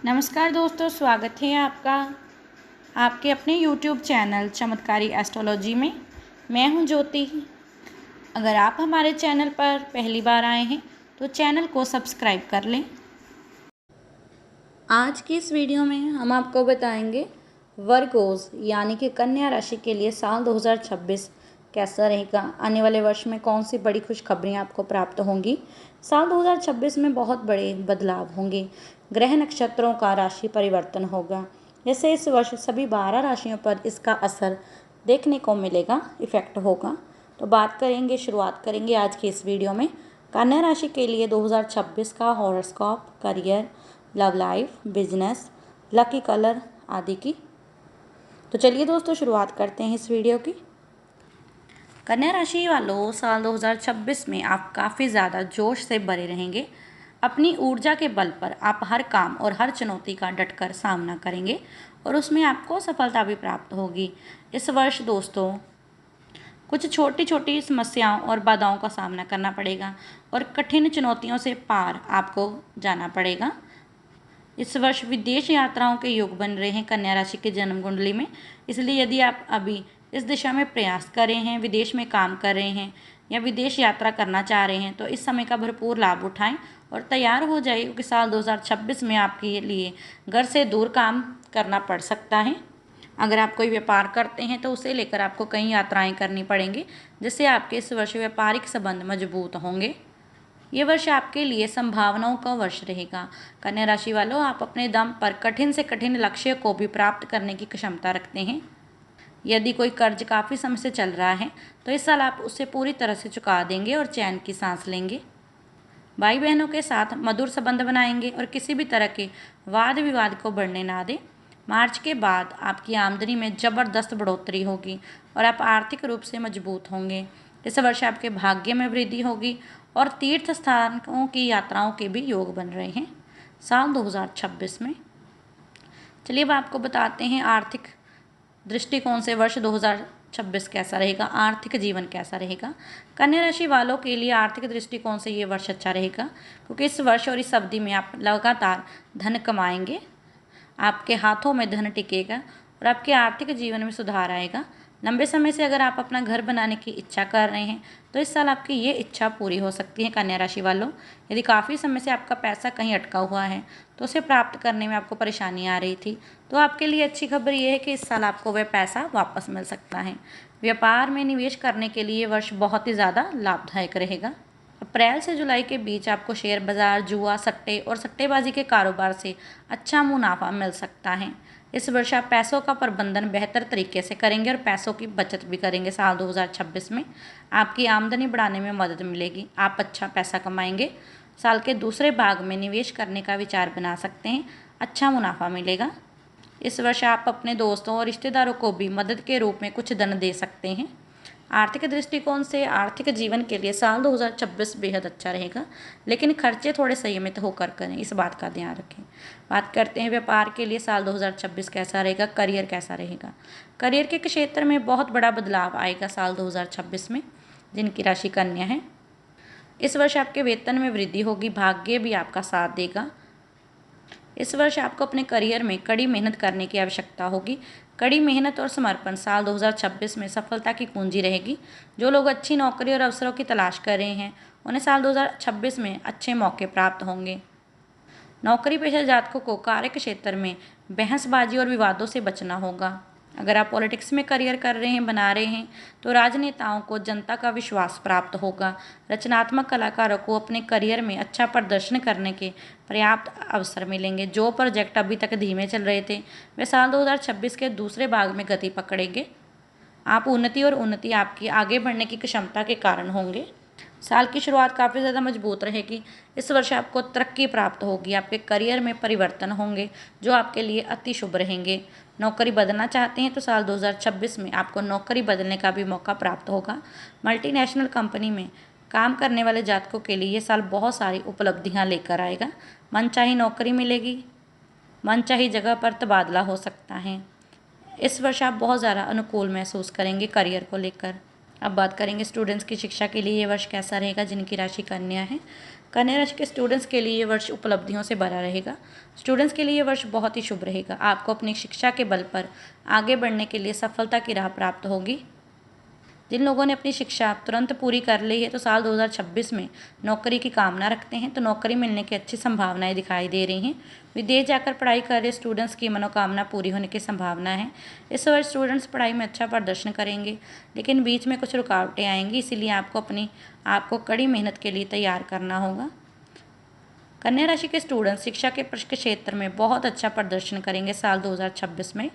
नमस्कार दोस्तों, स्वागत है आपका आपके अपने YouTube चैनल चमत्कारी एस्ट्रोलॉजी में। मैं हूं ज्योति। अगर आप हमारे चैनल पर पहली बार आए हैं तो चैनल को सब्सक्राइब कर लें। आज की इस वीडियो में हम आपको बताएंगे वर्गोस यानी कि कन्या राशि के लिए साल 2026 कैसा रहेगा। आने वाले वर्ष में कौन सी बड़ी खुशखबरियाँ आपको प्राप्त होंगी। साल 2026 में बहुत बड़े बदलाव होंगे। ग्रह नक्षत्रों का राशि परिवर्तन होगा। जैसे इस वर्ष सभी 12 राशियों पर इसका असर देखने को मिलेगा, इफेक्ट होगा। तो शुरुआत करेंगे आज की इस वीडियो में कन्या राशि के लिए 2026 का horoscope, career, love life, business, lucky colour आदि की। तो चलिए दोस्तों शुरुआत करते हैं इस वीडियो की। कन्या राशि वालों, साल 2026 में आप काफ़ी ज़्यादा जोश से भरे रहेंगे। अपनी ऊर्जा के बल पर आप हर काम और हर चुनौती का डटकर सामना करेंगे और उसमें आपको सफलता भी प्राप्त होगी। इस वर्ष दोस्तों कुछ छोटी छोटी समस्याओं और बाधाओं का सामना करना पड़ेगा और कठिन चुनौतियों से पार आपको जाना पड़ेगा। इस वर्ष विदेश यात्राओं के योग बन रहे हैं कन्या राशि के जन्म कुंडली में। इसलिए यदि आप अभी इस दिशा में प्रयास कर रहे हैं, विदेश में काम कर रहे हैं या विदेश यात्रा करना चाह रहे हैं, तो इस समय का भरपूर लाभ उठाएं और तैयार हो जाइए, क्योंकि साल 2026 में आपके लिए घर से दूर काम करना पड़ सकता है। अगर आप कोई व्यापार करते हैं तो उसे लेकर आपको कई यात्राएं करनी पड़ेंगी, जिससे आपके इस वर्ष व्यापारिक संबंध मजबूत होंगे। ये वर्ष आपके लिए संभावनाओं का वर्ष रहेगा। कन्या राशि वालों, आप अपने दम पर कठिन से कठिन लक्ष्य को भी प्राप्त करने की क्षमता रखते हैं। यदि कोई कर्ज काफ़ी समय से चल रहा है तो इस साल आप उसे पूरी तरह से चुका देंगे और चैन की सांस लेंगे। भाई बहनों के साथ मधुर संबंध बनाएंगे और किसी भी तरह के वाद विवाद को बढ़ने ना दें। मार्च के बाद आपकी आमदनी में ज़बरदस्त बढ़ोतरी होगी और आप आर्थिक रूप से मजबूत होंगे। इस वर्ष आपके भाग्य में वृद्धि होगी और तीर्थ स्थानों की यात्राओं के भी योग बन रहे हैं साल 2026 में। चलिए अब आपको बताते हैं आर्थिक दृष्टिकोण से वर्ष 2026 कैसा रहेगा, आर्थिक जीवन कैसा रहेगा। कन्या राशि वालों के लिए आर्थिक दृष्टिकोण से ये वर्ष अच्छा रहेगा, क्योंकि इस वर्ष और इस अवधि में आप लगातार धन कमाएंगे, आपके हाथों में धन टिकेगा और आपके आर्थिक जीवन में सुधार आएगा। लंबे समय से अगर आप अपना घर बनाने की इच्छा कर रहे हैं तो इस साल आपकी ये इच्छा पूरी हो सकती है कन्या राशि वालों। यदि काफ़ी समय से आपका पैसा कहीं अटका हुआ है तो उसे प्राप्त करने में आपको परेशानी आ रही थी, तो आपके लिए अच्छी खबर ये है कि इस साल आपको वह पैसा वापस मिल सकता है। व्यापार में निवेश करने के लिए ये वर्ष बहुत ही ज़्यादा लाभदायक रहेगा। अप्रैल से जुलाई के बीच आपको शेयर बाजार, जुआ, सट्टे और सट्टेबाजी के कारोबार से अच्छा मुनाफा मिल सकता है। इस वर्ष आप पैसों का प्रबंधन बेहतर तरीके से करेंगे और पैसों की बचत भी करेंगे। साल 2026 में आपकी आमदनी बढ़ाने में मदद मिलेगी, आप अच्छा पैसा कमाएंगे। साल के दूसरे भाग में निवेश करने का विचार बना सकते हैं, अच्छा मुनाफा मिलेगा। इस वर्ष आप अपने दोस्तों और रिश्तेदारों को भी मदद के रूप में कुछ धन दे सकते हैं। आर्थिक दृष्टिकोण से आर्थिक जीवन के लिए साल 2026 बेहद अच्छा रहेगा, लेकिन खर्चे थोड़े संयमित होकर करें, इस बात का ध्यान रखें। बात करते हैं व्यापार के लिए साल 2026 कैसा रहेगा, करियर कैसा रहेगा। करियर के क्षेत्र में बहुत बड़ा बदलाव आएगा साल 2026 में। जिनकी राशि कन्या है, इस वर्ष आपके वेतन में वृद्धि होगी, भाग्य भी आपका साथ देगा। इस वर्ष आपको अपने करियर में कड़ी मेहनत करने की आवश्यकता होगी। कड़ी मेहनत और समर्पण साल 2026 में सफलता की कुंजी रहेगी। जो लोग अच्छी नौकरी और अवसरों की तलाश कर रहे हैं उन्हें साल 2026 में अच्छे मौके प्राप्त होंगे। नौकरी पेशा जातकों को कार्य क्षेत्र में बहसबाजी और विवादों से बचना होगा। अगर आप पॉलिटिक्स में करियर कर रहे हैं, बना रहे हैं, तो राजनेताओं को जनता का विश्वास प्राप्त होगा। रचनात्मक कलाकारों को अपने करियर में अच्छा प्रदर्शन करने के पर्याप्त अवसर मिलेंगे। जो प्रोजेक्ट अभी तक धीमे चल रहे थे वे साल 2026 के दूसरे भाग में गति पकड़ेंगे। आप उन्नति आपकी आगे बढ़ने की क्षमता के कारण होंगे। साल की शुरुआत काफ़ी ज़्यादा मजबूत रहेगी। इस वर्ष आपको तरक्की प्राप्त होगी, आपके करियर में परिवर्तन होंगे जो आपके लिए अति शुभ रहेंगे। नौकरी बदलना चाहते हैं तो साल 2026 में आपको नौकरी बदलने का भी मौका प्राप्त होगा। मल्टीनेशनल कंपनी में काम करने वाले जातकों के लिए ये साल बहुत सारी उपलब्धियां लेकर आएगा। मनचाही नौकरी मिलेगी, मनचाही जगह पर तबादला हो सकता है। इस वर्ष आप बहुत ज़्यादा अनुकूल महसूस करेंगे करियर को लेकर। अब बात करेंगे स्टूडेंट्स की शिक्षा के लिए ये वर्ष कैसा रहेगा, जिनकी राशि कन्या है। कन्या राशि के स्टूडेंट्स के लिए ये वर्ष उपलब्धियों से भरा रहेगा। स्टूडेंट्स के लिए ये वर्ष बहुत ही शुभ रहेगा। आपको अपनी शिक्षा के बल पर आगे बढ़ने के लिए सफलता की राह प्राप्त होगी। जिन लोगों ने अपनी शिक्षा तुरंत पूरी कर ली है तो साल 2026 में नौकरी की कामना रखते हैं तो नौकरी मिलने की अच्छी संभावनाएं दिखाई दे रही हैं। विदेश जाकर पढ़ाई कर रहे स्टूडेंट्स की मनोकामना पूरी होने की संभावना है। इस वर्ष स्टूडेंट्स पढ़ाई में अच्छा प्रदर्शन करेंगे, लेकिन बीच में कुछ रुकावटें आएंगी, इसीलिए आपको कड़ी मेहनत के लिए तैयार करना होगा। कन्या राशि के स्टूडेंट्स शिक्षा के क्षेत्र में बहुत अच्छा प्रदर्शन करेंगे। साल 2026 में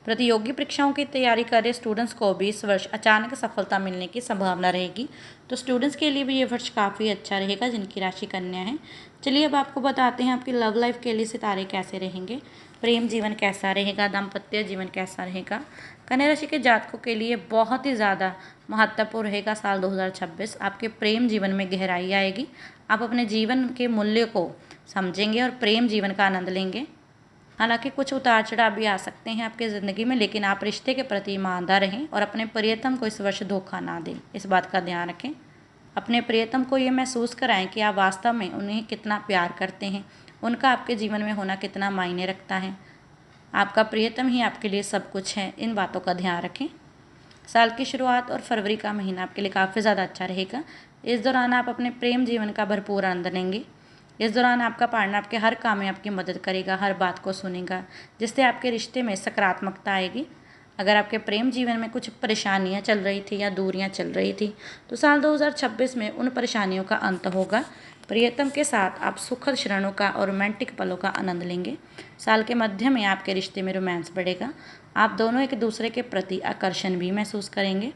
प्रतियोगी परीक्षाओं की तैयारी कर रहे स्टूडेंट्स को भी इस वर्ष अचानक सफलता मिलने की संभावना रहेगी। तो स्टूडेंट्स के लिए भी ये वर्ष काफ़ी अच्छा रहेगा जिनकी राशि कन्या है। चलिए अब आपको बताते हैं आपकी लव लाइफ के लिए सितारे कैसे रहेंगे, प्रेम जीवन कैसा रहेगा, दाम्पत्य जीवन कैसा रहेगा। कन्या राशि के जातकों के लिए बहुत ही ज़्यादा महत्वपूर्ण रहेगा साल 2026। आपके प्रेम जीवन में गहराई आएगी। आप अपने जीवन के मूल्य को समझेंगे और प्रेम जीवन का आनंद लेंगे। हालांकि कुछ उतार चढ़ाव भी आ सकते हैं आपकी ज़िंदगी में, लेकिन आप रिश्ते के प्रति ईमानदार रहें और अपने प्रियतम को इस वर्ष धोखा ना दें, इस बात का ध्यान रखें। अपने प्रियतम को ये महसूस कराएं कि आप वास्तव में उन्हें कितना प्यार करते हैं, उनका आपके जीवन में होना कितना मायने रखता है। आपका प्रियतम ही आपके लिए सब कुछ है, इन बातों का ध्यान रखें। साल की शुरुआत और फरवरी का महीना आपके लिए काफ़ी ज़्यादा अच्छा रहेगा। इस दौरान आप अपने प्रेम जीवन का भरपूर आनंद लेंगे। इस दौरान आपका पार्टनर आपके हर काम में आपकी मदद करेगा, हर बात को सुनेगा, जिससे आपके रिश्ते में सकारात्मकता आएगी। अगर आपके प्रेम जीवन में कुछ परेशानियां चल रही थी या दूरियां चल रही थी तो साल 2026 में उन परेशानियों का अंत होगा। प्रियतम के साथ आप सुखद क्षणों का और रोमांटिक पलों का आनंद लेंगे। साल के मध्य में आपके रिश्ते में रोमांस बढ़ेगा। आप दोनों एक दूसरे के प्रति आकर्षण भी महसूस करेंगे।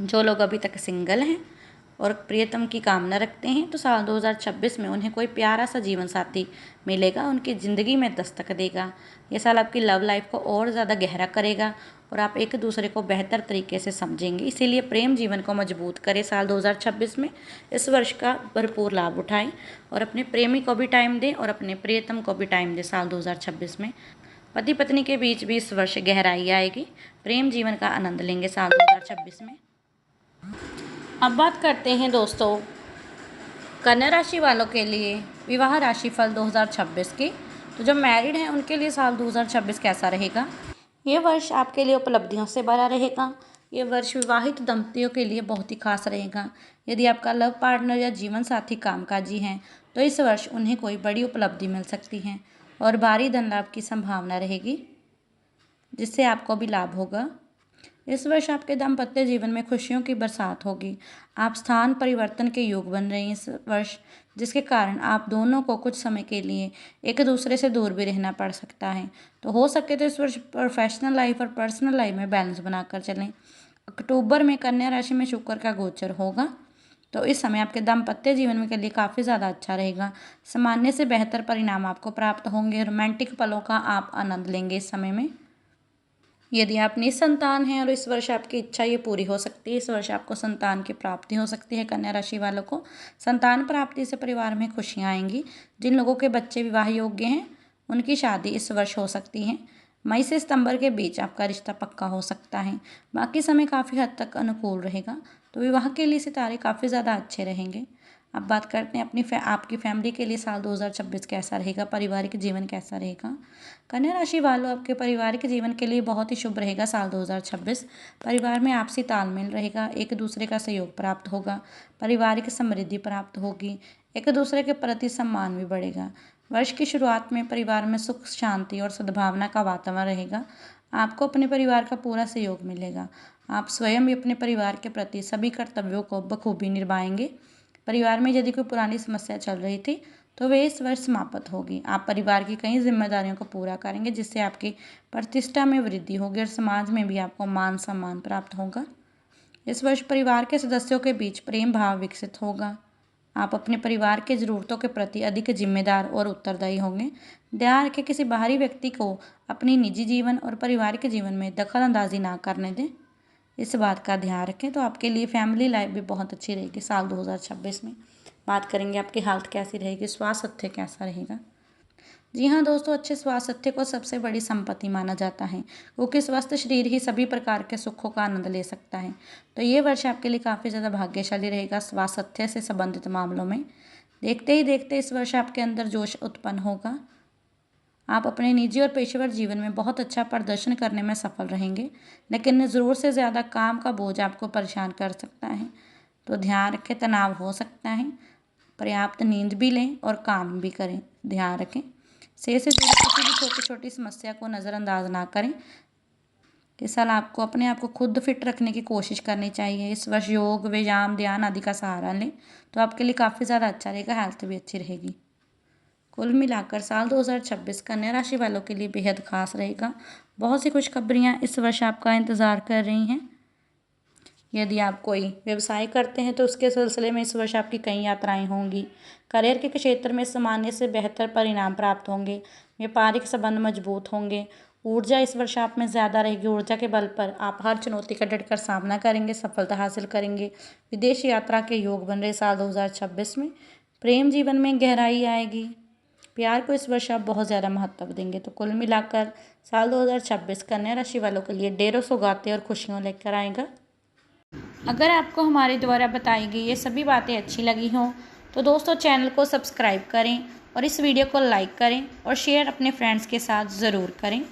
जो लोग अभी तक सिंगल हैं और प्रियतम की कामना रखते हैं तो साल 2026 में उन्हें कोई प्यारा सा जीवन साथी मिलेगा, उनकी ज़िंदगी में दस्तक देगा। ये साल आपकी लव लाइफ को और ज़्यादा गहरा करेगा और आप एक दूसरे को बेहतर तरीके से समझेंगे। इसीलिए प्रेम जीवन को मजबूत करें। साल 2026 में इस वर्ष का भरपूर लाभ उठाएं और अपने प्रेमी को भी टाइम दें और अपने प्रियतम को भी टाइम दें। साल 2026 में पति पत्नी के बीच भी इस वर्ष गहराई आएगी। प्रेम जीवन का आनंद लेंगे साल 2026 में। अब बात करते हैं दोस्तों कन्या राशि वालों के लिए विवाह राशिफल 2026 की। तो जो मैरिड हैं उनके लिए साल 2026 कैसा रहेगा। ये वर्ष आपके लिए उपलब्धियों से भरा रहेगा। ये वर्ष विवाहित दंपतियों के लिए बहुत ही खास रहेगा। यदि आपका लव पार्टनर या जीवन साथी कामकाजी हैं तो इस वर्ष उन्हें कोई बड़ी उपलब्धि मिल सकती है और भारी धन लाभ की संभावना रहेगी, जिससे आपको भी लाभ होगा। इस वर्ष आपके दाम्पत्य जीवन में खुशियों की बरसात होगी। आप स्थान परिवर्तन के योग बन रहे हैं इस वर्ष, जिसके कारण आप दोनों को कुछ समय के लिए एक दूसरे से दूर भी रहना पड़ सकता है। तो हो सके तो इस वर्ष प्रोफेशनल लाइफ और पर्सनल लाइफ में बैलेंस बनाकर चलें। अक्टूबर में कन्या राशि में शुक्र का गोचर होगा, तो इस समय आपके दाम्पत्य जीवन में के लिए काफ़ी ज़्यादा अच्छा रहेगा। सामान्य से बेहतर परिणाम आपको प्राप्त होंगे। रोमांटिक पलों का आप आनंद लेंगे इस समय में। यदि आप निसंतान हैं और इस वर्ष आपकी इच्छा ये पूरी हो सकती है, इस वर्ष आपको संतान की प्राप्ति हो सकती है। कन्या राशि वालों को संतान प्राप्ति से परिवार में खुशियाँ आएंगी। जिन लोगों के बच्चे विवाह योग्य हैं उनकी शादी इस वर्ष हो सकती है। मई से सितंबर के बीच आपका रिश्ता पक्का हो सकता है। बाकी समय काफ़ी हद तक अनुकूल रहेगा, तो विवाह के लिए सितारे काफ़ी ज़्यादा अच्छे रहेंगे। अब बात करते हैं आपकी फैमिली के लिए साल 2026 कैसा रहेगा, पारिवारिक जीवन कैसा रहेगा। कन्या राशि वालों आपके पारिवारिक जीवन के लिए बहुत ही शुभ रहेगा साल 2026। परिवार में आपसी तालमेल रहेगा, एक दूसरे का सहयोग प्राप्त होगा, पारिवारिक समृद्धि प्राप्त होगी, एक दूसरे के प्रति सम्मान भी बढ़ेगा। वर्ष की शुरुआत में परिवार में सुख शांति और सद्भावना का वातावरण रहेगा। आपको अपने परिवार का पूरा सहयोग मिलेगा। आप स्वयं भी अपने परिवार के प्रति सभी कर्तव्यों को बखूबी निभाएंगे। परिवार में यदि कोई पुरानी समस्या चल रही थी तो वे इस वर्ष समाप्त होगी। आप परिवार की कई जिम्मेदारियों को पूरा करेंगे, जिससे आपकी प्रतिष्ठा में वृद्धि होगी और समाज में भी आपको मान सम्मान प्राप्त होगा। इस वर्ष परिवार के सदस्यों के बीच प्रेम भाव विकसित होगा। आप अपने परिवार के ज़रूरतों के प्रति अधिक जिम्मेदार और उत्तरदायी होंगे। ध्यान रखें किसी बाहरी व्यक्ति को अपनी निजी जीवन और पारिवारिक जीवन में दखल अंदाजी ना करने दें, इस बात का ध्यान रखें। तो आपके लिए फैमिली लाइफ भी बहुत अच्छी रहेगी साल 2026 में। बात करेंगे आपकी हेल्थ कैसी रहेगी, स्वास्थ्य कैसा रहेगा। जी हाँ दोस्तों, अच्छे स्वास्थ्य को सबसे बड़ी संपत्ति माना जाता है, क्योंकि स्वस्थ शरीर ही सभी प्रकार के सुखों का आनंद ले सकता है। तो ये वर्ष आपके लिए काफ़ी ज़्यादा भाग्यशाली रहेगा स्वास्थ्य से संबंधित मामलों में। देखते ही देखते इस वर्ष आपके अंदर जोश उत्पन्न होगा। आप अपने निजी और पेशेवर जीवन में बहुत अच्छा प्रदर्शन करने में सफल रहेंगे, लेकिन ज़रूर से ज़्यादा काम का बोझ आपको परेशान कर सकता है। तो ध्यान रखें, तनाव हो सकता है। पर्याप्त नींद भी लें और काम भी करें। ध्यान रखें, सेहत से जुड़ी किसी भी छोटी छोटी समस्या को नज़रअंदाज ना करें। इस साल आपको अपने आप को खुद फिट रखने की कोशिश करनी चाहिए। इस वर्ष योग, व्यायाम, ध्यान आदि का सहारा लें तो आपके लिए काफ़ी ज़्यादा अच्छा रहेगा, हेल्थ भी अच्छी रहेगी। कुल मिलाकर साल 2026 कन्या राशि वालों के लिए बेहद खास रहेगा। बहुत सी खुशखबरियाँ इस वर्ष आपका इंतज़ार कर रही हैं। यदि आप कोई व्यवसाय करते हैं तो उसके सिलसिले में इस वर्ष आपकी कई यात्राएं होंगी। करियर के क्षेत्र में सामान्य से बेहतर परिणाम प्राप्त होंगे। व्यापारिक संबंध मजबूत होंगे। ऊर्जा इस वर्ष आप में ज़्यादा रहेगी। ऊर्जा के बल पर आप हर चुनौती का डटकर सामना करेंगे, सफलता हासिल करेंगे। विदेश यात्रा के योग बन रहे साल 2026 में। प्रेम जीवन में गहराई आएगी। प्यार को इस वर्ष आप बहुत ज़्यादा महत्व देंगे। तो कुल मिलाकर साल 2026 कन्या राशि वालों के लिए ढेरों सौगातें और खुशियाँ लेकर आएगा। अगर आपको हमारे द्वारा बताई गई ये सभी बातें अच्छी लगी हों तो दोस्तों चैनल को सब्सक्राइब करें और इस वीडियो को लाइक करें और शेयर अपने फ्रेंड्स के साथ ज़रूर करें।